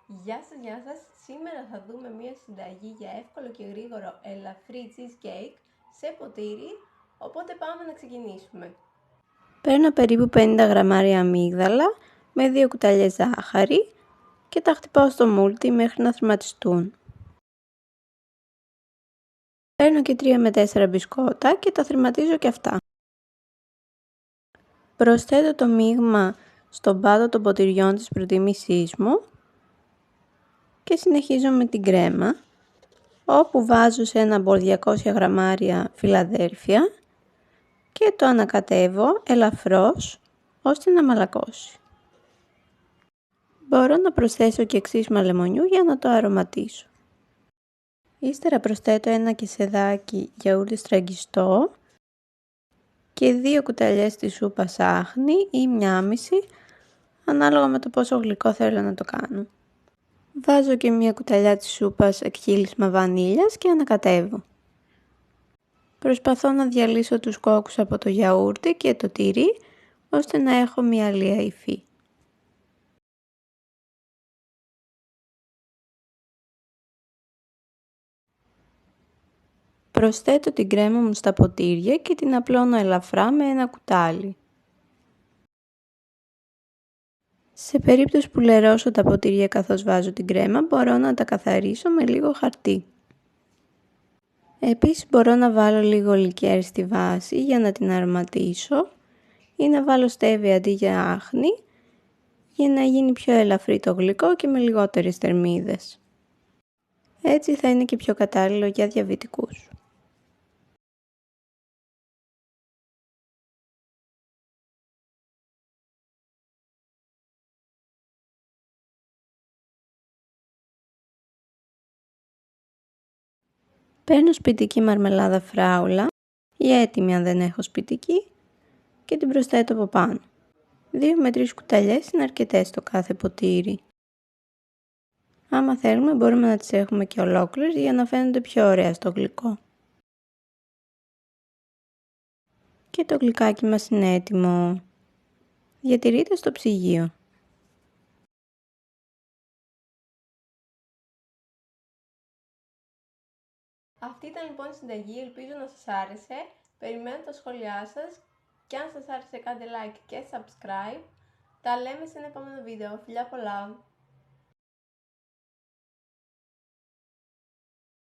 Γεια σας! Σήμερα θα δούμε μία συνταγή για εύκολο και γρήγορο ελαφρύ cheesecake σε ποτήρι, οπότε πάμε να ξεκινήσουμε. Παίρνω περίπου 50 γραμμάρια αμύγδαλα με 2 κουταλιές ζάχαρη και τα χτυπάω στο μούλτι μέχρι να θρηματιστούν. Παίρνω και 3 με 4 μπισκότα και τα θρηματίζω και αυτά. Προσθέτω το μείγμα στον πάτο των ποτηριών της προτίμησής μου και συνεχίζω με την κρέμα, όπου βάζω σε ένα μπολ 200 γραμμάρια Φιλαδέλφια και το ανακατεύω ελαφρώς ώστε να μαλακώσει. Μπορώ να προσθέσω και ξύσμα λεμονιού για να το αρωματίσω. Ύστερα προσθέτω ένα κεσεδάκι γιαούρτι στραγγιστό και 2 κουταλιές της σούπας άχνη ή 1,5 ανάλογα με το πόσο γλυκό θέλω να το κάνω. Βάζω και 1 κουταλιά της σούπας εκχύλισμα βανίλιας και ανακατεύω. Προσπαθώ να διαλύσω τους κόκκους από το γιαούρτι και το τυρί ώστε να έχω μια αλία υφή. Προσθέτω την κρέμα μου στα ποτήρια και την απλώνω ελαφρά με ένα κουτάλι. Σε περίπτωση που λερώσω τα ποτήρια καθώς βάζω την κρέμα, μπορώ να τα καθαρίσω με λίγο χαρτί. Επίσης μπορώ να βάλω λίγο λικέρ στη βάση για να την αρωματίσω ή να βάλω στέβια αντί για άχνη για να γίνει πιο ελαφρύ το γλυκό και με λιγότερες θερμίδες. Έτσι θα είναι και πιο κατάλληλο για διαβητικούς. Παίρνω σπιτική μαρμελάδα φράουλα ή έτοιμη αν δεν έχω σπιτική και την προσθέτω από πάνω. 2 με 3 κουταλιές είναι αρκετές στο κάθε ποτήρι. Άμα θέλουμε μπορούμε να τις έχουμε και ολόκληρες για να φαίνονται πιο ωραία στο γλυκό. Και το γλυκάκι μας είναι έτοιμο. Διατηρείται στο ψυγείο. Αυτή ήταν λοιπόν η συνταγή, ελπίζω να σας άρεσε. Περιμένω τα σχόλιά σας και αν σας άρεσε κάντε like και subscribe. Τα λέμε σε ένα επόμενο βίντεο. Φιλιά πολλά!